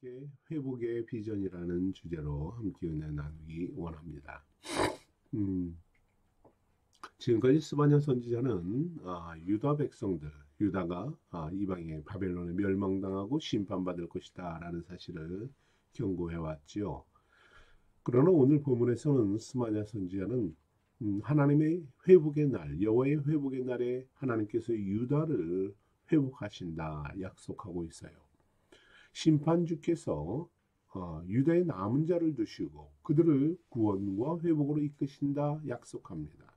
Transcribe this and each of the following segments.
함께 회복의 비전이라는 주제로 함께 은혜 나누기 원합니다. 음, 지금까지 스바냐 선지자는 유다 백성들, 유다가 이방의 바벨론에 멸망당하고 심판받을 것이다 라는 사실을 경고해 왔지요. 그러나 오늘 본문에서는 스바냐 선지자는 하나님의 회복의 날, 여호와의 회복의 날에 하나님께서 유다를 회복하신다 약속하고 있어요. 심판주께서 유다의 남은 자를 두시고 그들을 구원과 회복으로 이끄신다 약속합니다.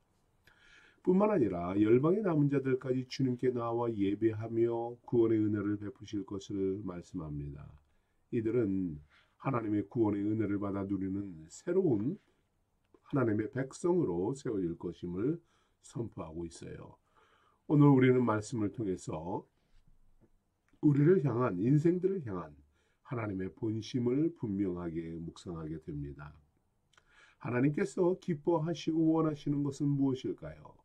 뿐만 아니라 열방의 남은 자들까지 주님께 나와 예배하며 구원의 은혜를 베푸실 것을 말씀합니다. 이들은 하나님의 구원의 은혜를 받아 누리는 새로운 하나님의 백성으로 세워질 것임을 선포하고 있어요. 오늘 우리는 말씀을 통해서 우리를 향한, 인생들을 향한 하나님의 본심을 분명하게 묵상하게 됩니다. 하나님께서 기뻐하시고 원하시는 것은 무엇일까요?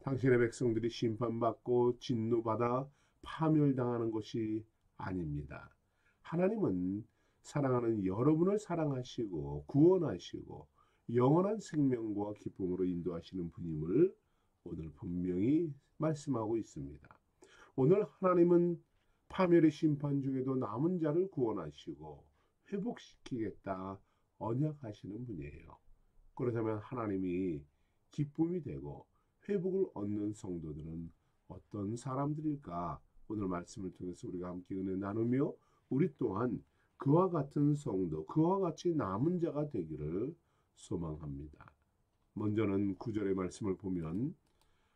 당신의 백성들이 심판받고 진노받아 파멸당하는 것이 아닙니다. 하나님은 사랑하는 여러분을 사랑하시고 구원하시고 영원한 생명과 기쁨으로 인도하시는 분임을 오늘 분명히 말씀하고 있습니다. 오늘 하나님은 파멸의 심판 중에도 남은 자를 구원하시고 회복시키겠다 언약하시는 분이에요. 그렇다면 하나님이 기쁨이 되고 회복을 얻는 성도들은 어떤 사람들일까? 오늘 말씀을 통해서 우리가 함께 은혜 나누며 우리 또한 그와 같은 성도, 그와 같이 남은 자가 되기를 소망합니다. 먼저는 9절의 말씀을 보면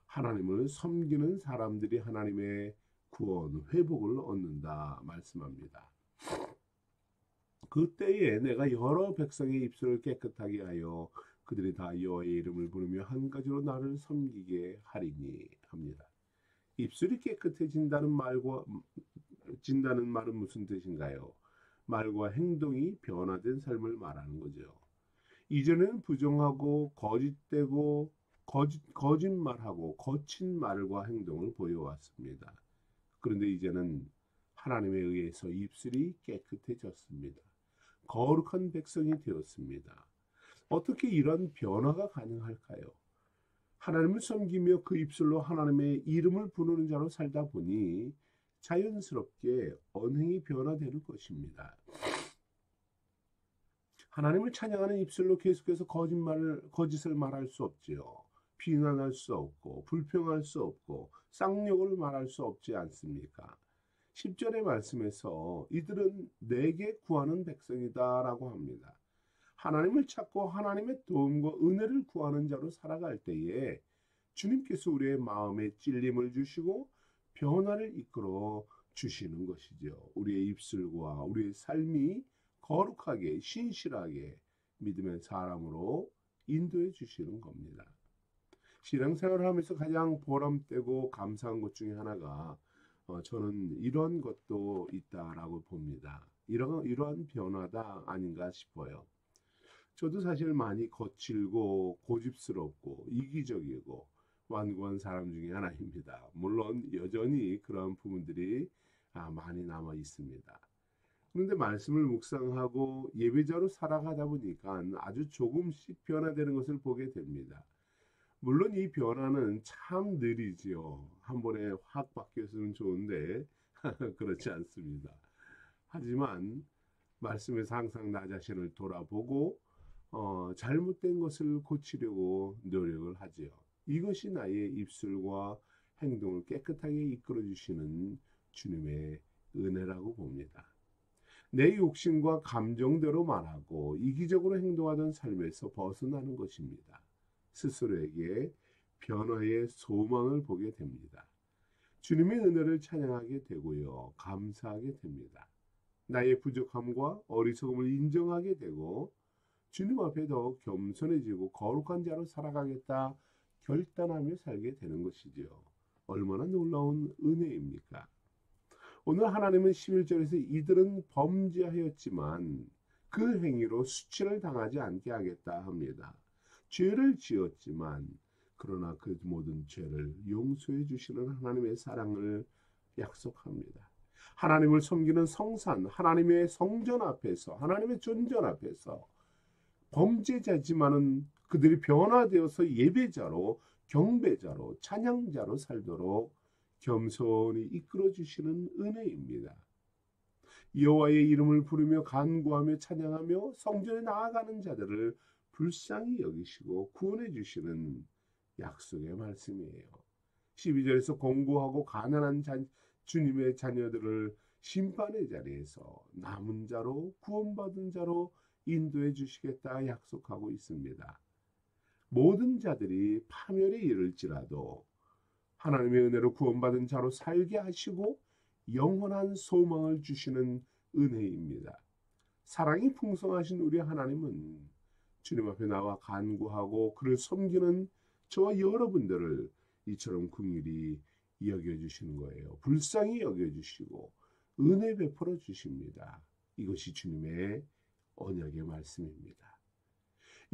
하나님을 섬기는 사람들이 하나님의 구원, 회복을 얻는다 말씀합니다. 그때에 내가 여러 백성의 입술을 깨끗하게 하여 그들이 다 여호와의 이름을 부르며 한 가지로 나를 섬기게 하리니 합니다. 입술이 깨끗해진다는 말은 무슨 뜻인가요? 말과 행동이 변화된 삶을 말하는 거죠. 이전에는 부정하고 거짓되고 거짓말하고 거친 말과 행동을 보여왔습니다. 그런데 이제는 하나님에 의해서 입술이 깨끗해졌습니다. 거룩한 백성이 되었습니다. 어떻게 이런 변화가 가능할까요? 하나님을 섬기며 그 입술로 하나님의 이름을 부르는 자로 살다 보니 자연스럽게 언행이 변화되는 것입니다. 하나님을 찬양하는 입술로 계속해서 거짓을 말할 수 없지요. 비난할 수 없고 불평할 수 없고 쌍욕을 말할 수 없지 않습니까? 10절의 말씀에서 이들은 내게 구하는 백성이다라고 합니다. 하나님을 찾고 하나님의 도움과 은혜를 구하는 자로 살아갈 때에 주님께서 우리의 마음에 찔림을 주시고 변화를 이끌어 주시는 것이죠. 우리의 입술과 우리의 삶이 거룩하게 신실하게 믿음의 사람으로 인도해 주시는 겁니다. 신앙생활을 하면서 가장 보람되고 감사한 것 중에 하나가 저는 이런 것도 있다라고 봅니다. 이러한 변화다 아닌가 싶어요. 저도 사실 많이 거칠고 고집스럽고 이기적이고 완고한 사람 중에 하나입니다. 물론 여전히 그런 부분들이 많이 남아 있습니다. 그런데 말씀을 묵상하고 예배자로 살아가다 보니까 아주 조금씩 변화되는 것을 보게 됩니다. 물론 이 변화는 참 느리지요. 한 번에 확 바뀌었으면 좋은데 그렇지 않습니다. 하지만 말씀에서 항상 나 자신을 돌아보고 잘못된 것을 고치려고 노력을 하지요. 이것이 나의 입술과 행동을 깨끗하게 이끌어 주시는 주님의 은혜라고 봅니다. 내 욕심과 감정대로 말하고 이기적으로 행동하던 삶에서 벗어나는 것입니다. 스스로에게 변화의 소망을 보게 됩니다. 주님의 은혜를 찬양하게 되고요. 감사하게 됩니다. 나의 부족함과 어리석음을 인정하게 되고 주님 앞에 더 겸손해지고 거룩한 자로 살아가겠다 결단하며 살게 되는 것이지요. 얼마나 놀라운 은혜입니까? 오늘 하나님은 11절에서 이들은 범죄하였지만 그 행위로 수치를 당하지 않게 하겠다 합니다. 죄를 지었지만 그러나 그 모든 죄를 용서해 주시는 하나님의 사랑을 약속합니다. 하나님을 섬기는 성산, 하나님의 성전 앞에서, 하나님의 존전 앞에서 범죄자지만은 그들이 변화되어서 예배자로, 경배자로, 찬양자로 살도록 겸손히 이끌어 주시는 은혜입니다. 여호와의 이름을 부르며 간구하며 찬양하며 성전에 나아가는 자들을 불쌍히 여기시고 구원해 주시는 약속의 말씀이에요. 12절에서 공고하고 가난한 주님의 자녀들을 심판의 자리에서 남은 자로 구원받은 자로 인도해 주시겠다 약속하고 있습니다. 모든 자들이 파멸에 이를지라도 하나님의 은혜로 구원받은 자로 살게 하시고 영원한 소망을 주시는 은혜입니다. 사랑이 풍성하신 우리 하나님은 주님 앞에 나와 간구하고 그를 섬기는 저와 여러분들을 이처럼 긍휼히 여겨주시는 거예요. 불쌍히 여겨주시고 은혜 베풀어 주십니다. 이것이 주님의 언약의 말씀입니다.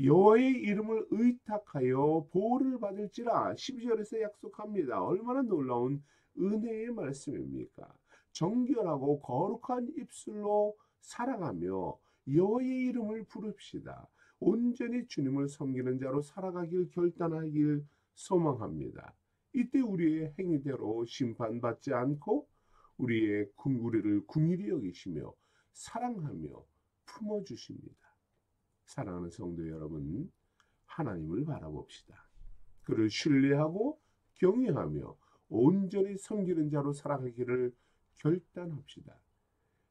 여호와의 이름을 의탁하여 보호를 받을지라 12절에서 약속합니다. 얼마나 놀라운 은혜의 말씀입니까? 정결하고 거룩한 입술로 살아가며 여호와의 이름을 부릅시다. 온전히 주님을 섬기는 자로 살아가길 결단하길 소망합니다. 이때 우리의 행위대로 심판받지 않고 우리의 우리를 긍휼히 여기시며 사랑하며 품어주십니다. 사랑하는 성도 여러분, 하나님을 바라봅시다. 그를 신뢰하고 경외하며 온전히 섬기는 자로 살아가기를 결단합시다.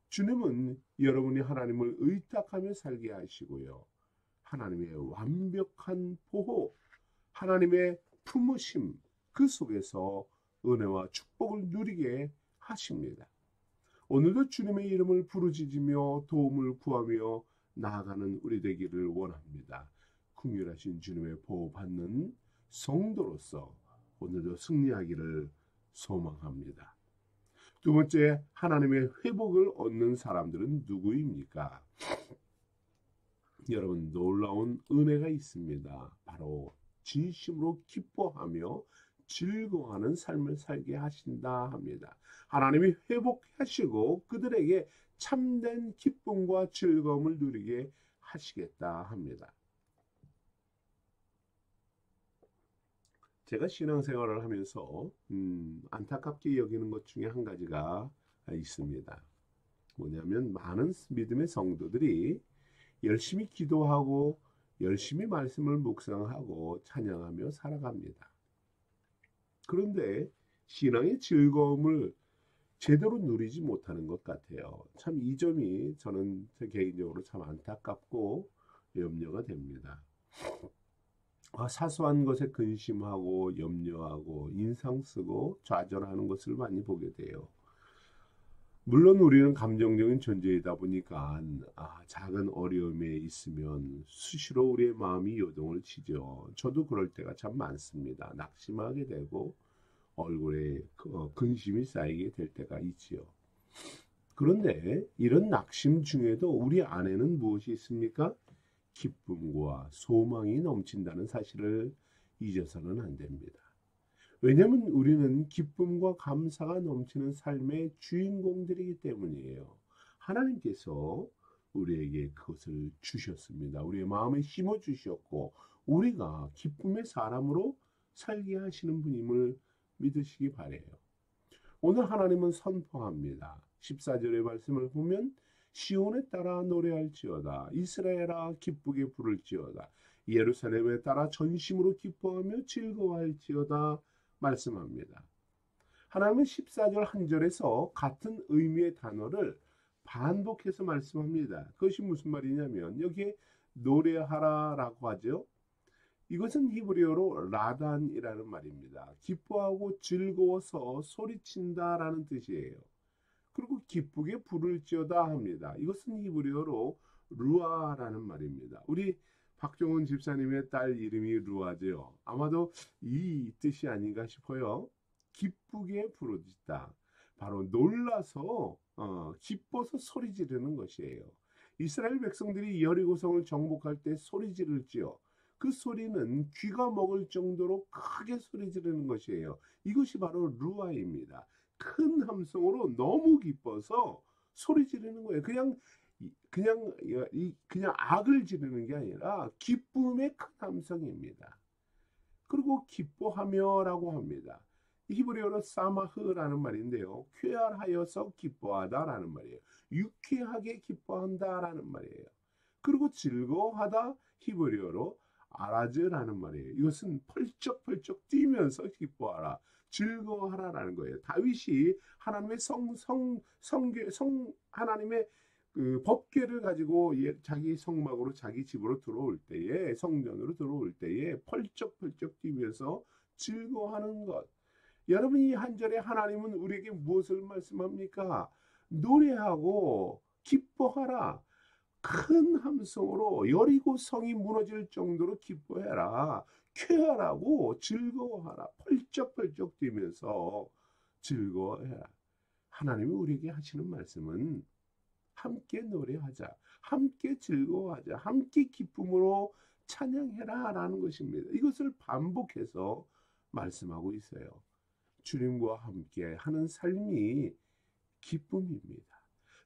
주님은 여러분이 하나님을 의탁하며 살게 하시고요. 하나님의 완벽한 보호, 하나님의 품으심, 그 속에서 은혜와 축복을 누리게 하십니다. 오늘도 주님의 이름을 부르짖으며 도움을 구하며 나아가는 우리 되기를 원합니다. 긍휼하신 주님의 보호받는 성도로서 오늘도 승리하기를 소망합니다. 두 번째, 하나님의 회복을 얻는 사람들은 누구입니까? 여러분, 놀라운 은혜가 있습니다. 바로 진심으로 기뻐하며 즐거워하는 삶을 살게 하신다 합니다. 하나님이 회복하시고 그들에게 참된 기쁨과 즐거움을 누리게 하시겠다 합니다. 제가 신앙생활을 하면서 안타깝게 여기는 것 중에 한 가지가 있습니다. 뭐냐면 많은 믿음의 성도들이 열심히 기도하고 열심히 말씀을 묵상하고 찬양하며 살아갑니다. 그런데 신앙의 즐거움을 제대로 누리지 못하는 것 같아요. 참 이 점이 저는 개인적으로 참 안타깝고 염려가 됩니다. 사소한 것에 근심하고 염려하고 인상 쓰고 좌절하는 것을 많이 보게 돼요. 물론 우리는 감정적인 존재이다 보니까 작은 어려움에 있으면 수시로 우리의 마음이 요동을 치죠. 저도 그럴 때가 참 많습니다. 낙심하게 되고 얼굴에 근심이 쌓이게 될 때가 있지요. 그런데 이런 낙심 중에도 우리 안에는 무엇이 있습니까? 기쁨과 소망이 넘친다는 사실을 잊어서는 안 됩니다. 왜냐하면 우리는 기쁨과 감사가 넘치는 삶의 주인공들이기 때문이에요. 하나님께서 우리에게 그것을 주셨습니다. 우리의 마음에 심어 주셨고 우리가 기쁨의 사람으로 살게 하시는 분임을 믿으시기 바라요. 오늘 하나님은 선포합니다. 14절의 말씀을 보면 시온에 따라 노래할지어다. 이스라엘아 기쁘게 부를지어다. 예루살렘에 따라 전심으로 기뻐하며 즐거워할지어다 말씀합니다. 하나님은 14절 한 절에서 같은 의미의 단어를 반복해서 말씀합니다. 그것이 무슨 말이냐면 여기에 노래하라라고 하죠. 이것은 히브리어로 라단이라는 말입니다. 기뻐하고 즐거워서 소리친다라는 뜻이에요. 그리고 기쁘게 부를지어다 합니다. 이것은 히브리어로 루아라는 말입니다. 우리 박종훈 집사님의 딸 이름이 루아죠. 아마도 이 뜻이 아닌가 싶어요. 기쁘게 부르짖다. 바로 놀라서 기뻐서 소리 지르는 것이에요. 이스라엘 백성들이 여리고성을 정복할 때 소리 지를지요. 그 소리는 귀가 먹을 정도로 크게 소리 지르는 것이에요. 이것이 바로 루아입니다. 큰 함성으로 너무 기뻐서 소리 지르는 거예요. 그냥 악을 지르는 게 아니라 기쁨의 큰 함성입니다. 그리고 기뻐하며라고 합니다. 히브리어로 사마흐라는 말인데요. 쾌활하여서 기뻐하다라는 말이에요. 유쾌하게 기뻐한다라는 말이에요. 그리고 즐거워하다 히브리어로 아라즈라는 말이에요. 이것은 펄쩍펄쩍 뛰면서 기뻐하라, 즐거워하라라는 거예요. 다윗이 하나님의 하나님의 그 법궤를 가지고 자기 성막으로 자기 집으로 들어올 때에 성전으로 들어올 때에 펄쩍펄쩍 뛰면서 즐거워하는 것. 여러분 이 한 절에 하나님은 우리에게 무엇을 말씀합니까? 노래하고 기뻐하라. 큰 함성으로 여리고 성이 무너질 정도로 기뻐해라. 쾌활하고 즐거워하라. 펄쩍펄쩍 뛰면서 즐거워해라. 하나님이 우리에게 하시는 말씀은 함께 노래하자, 함께 즐거워하자, 함께 기쁨으로 찬양해라 라는 것입니다. 이것을 반복해서 말씀하고 있어요. 주님과 함께 하는 삶이 기쁨입니다.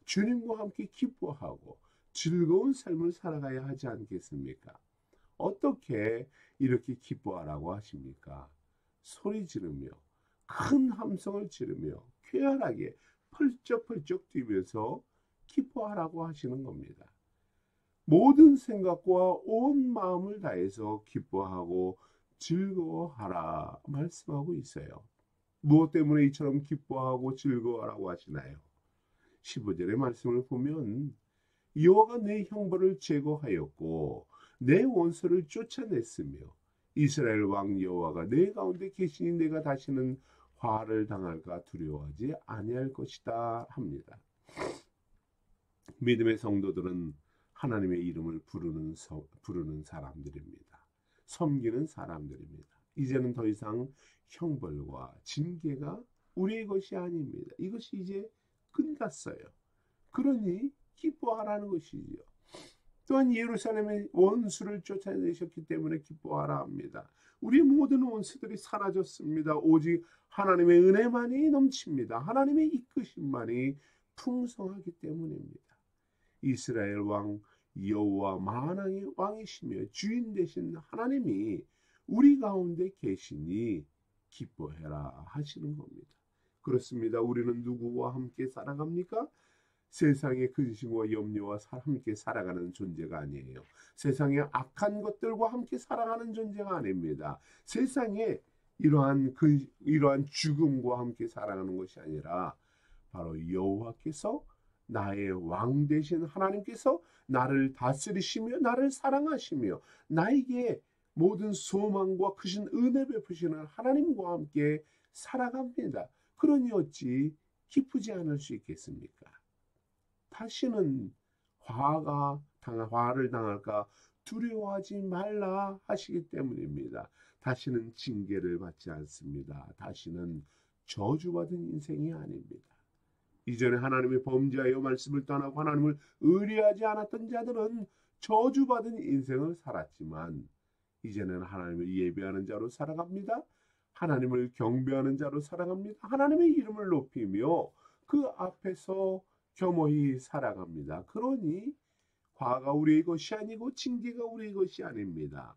주님과 함께 기뻐하고 즐거운 삶을 살아가야 하지 않겠습니까? 어떻게 이렇게 기뻐하라고 하십니까? 소리 지르며 큰 함성을 지르며 쾌활하게 펄쩍펄쩍 뛰면서 기뻐하라고 하시는 겁니다. 모든 생각과 온 마음을 다해서 기뻐하고 즐거워하라 말씀하고 있어요. 무엇 때문에 이처럼 기뻐하고 즐거워하라고 하시나요? 15절의 말씀을 보면 여호와가 내 형벌을 제거하였고 내 원수를 쫓아냈으며 이스라엘 왕 여호와가 내 가운데 계시니 내가 다시는 화를 당할까 두려워하지 아니할 것이다 합니다. 믿음의 성도들은 하나님의 이름을 부르는 사람들입니다. 섬기는 사람들입니다. 이제는 더 이상 형벌과 징계가 우리의 것이 아닙니다. 이것이 이제 끝났어요. 그러니 기뻐하라는 것이지요. 또한 예루살렘의 원수를 쫓아내셨기 때문에 기뻐하라 합니다. 우리 모든 원수들이 사라졌습니다. 오직 하나님의 은혜만이 넘칩니다. 하나님의 이끄심만이 풍성하기 때문입니다. 이스라엘 왕 여호와 만왕의 왕이시며 주인 되신 하나님이 우리 가운데 계시니 기뻐해라 하시는 겁니다. 그렇습니다. 우리는 누구와 함께 살아갑니까? 세상의 근심과 염려와 함께 살아가는 존재가 아니에요. 세상의 악한 것들과 함께 살아가는 존재가 아닙니다. 세상에 이러한 죽음과 함께 살아가는 것이 아니라 바로 여호와께서 나의 왕 되신 하나님께서 나를 다스리시며 나를 사랑하시며 나에게 모든 소망과 크신 은혜 베푸시는 하나님과 함께 살아갑니다. 그러니 어찌 기쁘지 않을 수 있겠습니까? 다시는 화를 당할까 두려워하지 말라 하시기 때문입니다. 다시는 징계를 받지 않습니다. 다시는 저주받은 인생이 아닙니다. 이전에 하나님의 범죄하여 말씀을 떠나고 하나님을 의뢰하지 않았던 자들은 저주받은 인생을 살았지만 이제는 하나님을 예배하는 자로 살아갑니다. 하나님을 경배하는 자로 살아갑니다. 하나님의 이름을 높이며 그 앞에서 겸허히 살아갑니다. 그러니 화가 우리의 것이 아니고 징계가 우리의 것이 아닙니다.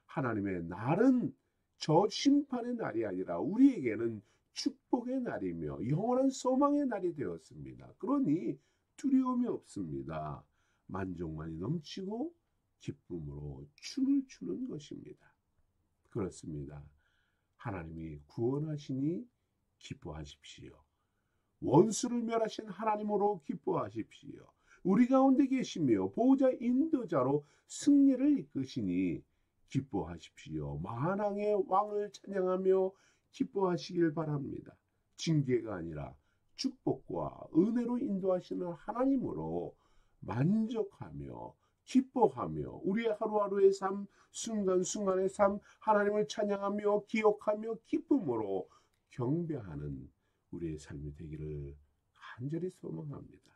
하나님의 날은 저 심판의 날이 아니라 우리에게는 축복의 날이며 영원한 소망의 날이 되었습니다. 그러니 두려움이 없습니다. 만족만이 넘치고 기쁨으로 춤을 추는 것입니다. 그렇습니다. 하나님이 구원하시니 기뻐하십시오. 원수를 멸하신 하나님으로 기뻐하십시오. 우리 가운데 계시며 보호자 인도자로 승리를 이끄시니 기뻐하십시오. 만왕의 왕을 찬양하며 기뻐하시길 바랍니다. 징계가 아니라 축복과 은혜로 인도하시는 하나님으로 만족하며 기뻐하며 우리의 하루하루의 삶, 순간순간의 삶, 하나님을 찬양하며 기억하며 기쁨으로 경배하는 우리의 삶이 되기를 간절히 소망합니다.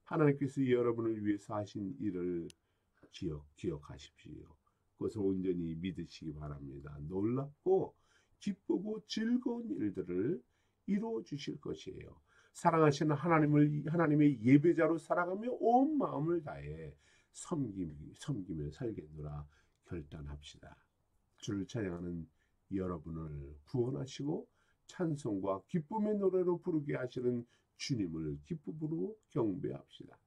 하나님께서 여러분을 위해서 하신 일을 기억하십시오. 그것을 온전히 믿으시기 바랍니다. 놀랍고 기쁘고 즐거운 일들을 이루어 주실 것이에요. 사랑하시는 하나님의 예배자로 살아가며 온 마음을 다해 섬기며 살겠노라 결단합시다. 주를 찬양하는 여러분을 구원하시고 찬송과 기쁨의 노래로 부르게 하시는 주님을 기쁨으로 경배합시다.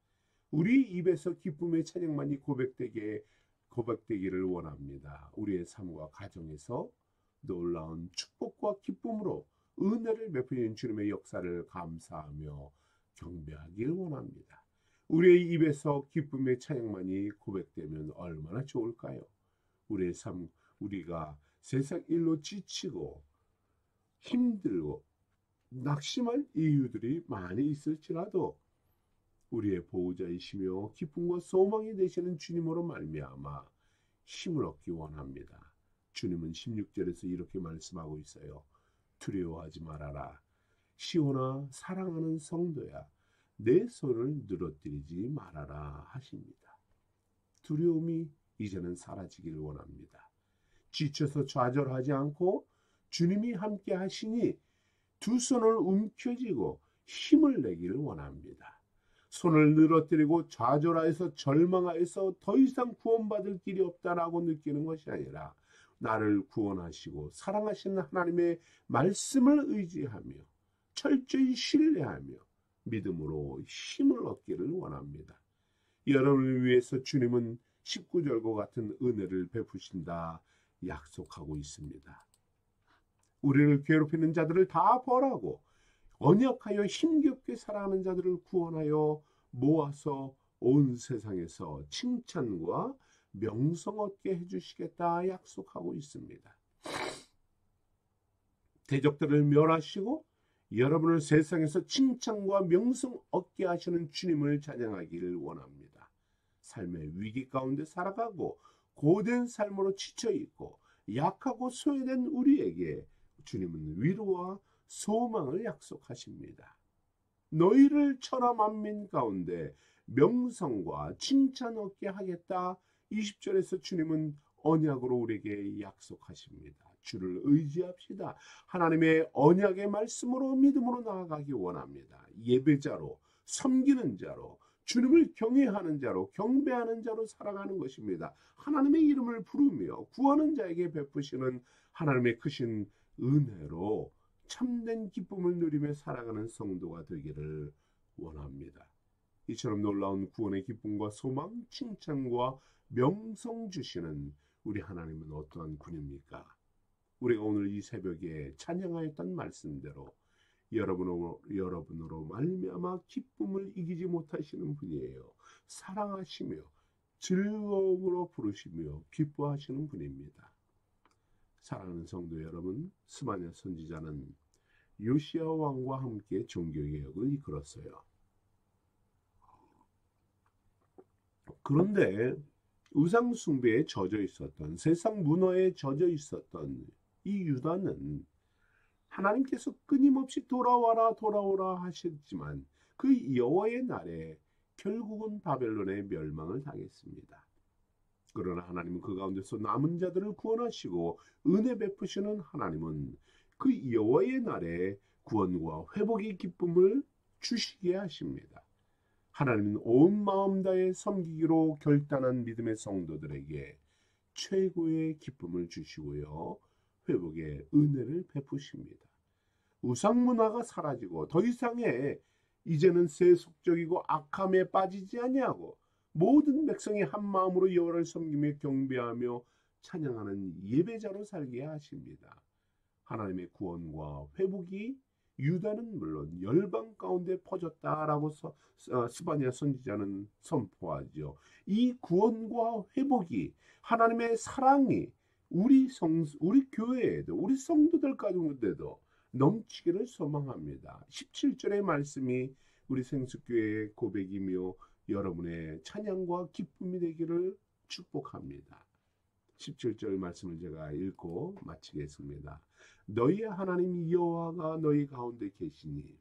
우리 입에서 기쁨의 찬양만이 고백되기를 원합니다. 우리의 삶과 가정에서 놀라운 축복과 기쁨으로 은혜를 베푸는 주님의 역사를 감사하며 경배하길 원합니다. 우리의 입에서 기쁨의 찬양만이 고백되면 얼마나 좋을까요? 우리의 삶, 우리가 세상 일로 지치고 힘들고 낙심한 이유들이 많이 있을지라도 우리의 보호자이시며 기쁨과 소망이 되시는 주님으로 말미암아 힘을 얻기 원합니다. 주님은 16절에서 이렇게 말씀하고 있어요. 두려워하지 말아라. 시온아 사랑하는 성도야 내 손을 늘어뜨리지 말아라 하십니다. 두려움이 이제는 사라지길 원합니다. 지쳐서 좌절하지 않고 주님이 함께 하시니 두 손을 움켜쥐고 힘을 내기를 원합니다. 손을 늘어뜨리고 좌절하여서 절망하여서 더 이상 구원받을 길이 없다라고 느끼는 것이 아니라 나를 구원하시고 사랑하시는 하나님의 말씀을 의지하며 철저히 신뢰하며 믿음으로 힘을 얻기를 원합니다. 여러분을 위해서 주님은 19절과 같은 은혜를 베푸신다 약속하고 있습니다. 우리를 괴롭히는 자들을 다 벌하고 언약하여 힘겹게 살아가는 자들을 구원하여 모아서 온 세상에서 칭찬과 명성 얻게 해주시겠다 약속하고 있습니다. 대적들을 멸하시고 여러분을 세상에서 칭찬과 명성 얻게 하시는 주님을 찬양하기를 원합니다. 삶의 위기 가운데 살아가고 고된 삶으로 지쳐있고 약하고 소외된 우리에게 주님은 위로와 소망을 약속하십니다. 너희를 천하 만민 가운데 명성과 칭찬 얻게 하겠다. 20절에서 주님은 언약으로 우리에게 약속하십니다. 주를 의지합시다. 하나님의 언약의 말씀으로 믿음으로 나아가기 원합니다. 예배자로, 섬기는 자로, 주님을 경외하는 자로, 경배하는 자로 살아가는 것입니다. 하나님의 이름을 부르며 구하는 자에게 베푸시는 하나님의 크신 은혜로 참된 기쁨을 누리며 살아가는 성도가 되기를 원합니다. 이처럼 놀라운 구원의 기쁨과 소망, 칭찬과 명성 주시는 우리 하나님은 어떠한 분입니까? 우리가 오늘 이 새벽에 찬양하였던 말씀대로 여러분으로 말미암아 기쁨을 이기지 못하시는 분이에요. 사랑하시며 즐거움으로 부르시며 기뻐하시는 분입니다. 사랑하는 성도 여러분, 스바냐 선지자는 요시야 왕과 함께 종교개혁을 이끌었어요. 그런데 우상숭배에 젖어 있었던, 세상 문화에 젖어 있었던 이 유다는 하나님께서 끊임없이 돌아오라 하셨지만 그 여호와의 날에 결국은 바벨론의 멸망을 당했습니다. 그러나 하나님은 그 가운데서 남은 자들을 구원하시고 은혜 베푸시는 하나님은 그 여호와의 날에 구원과 회복의 기쁨을 주시게 하십니다. 하나님은 온 마음 다해 섬기기로 결단한 믿음의 성도들에게 최고의 기쁨을 주시고요. 회복의 은혜를 베푸십니다. 우상 문화가 사라지고 더 이상의 이제는 세속적이고 악함에 빠지지 아니하고 모든 백성이 한 마음으로 여호와를 섬기며 경배하며 찬양하는 예배자로 살게 하십니다. 하나님의 구원과 회복이 유다는 물론 열방 가운데 퍼졌다라고 스바냐 선지자는 선포하죠. 이 구원과 회복이 하나님의 사랑이 우리 교회에도 우리 성도들 가운데도 넘치기를 소망합니다. 17절의 말씀이 우리 생수교회의 고백이며 여러분의 찬양과 기쁨이 되기를 축복합니다. 17절 말씀을 제가 읽고 마치겠습니다. 너희의 하나님 여호와가 너희 가운데 계시니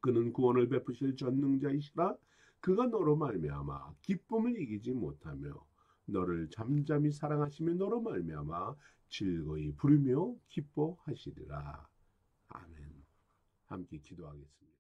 그는 구원을 베푸실 전능자이시라. 그가 너로 말미암아 기쁨을 이기지 못하며 너를 잠잠히 사랑하시며 너로 말미암아 즐거이 부르며 기뻐하시리라. 아멘. 함께 기도하겠습니다.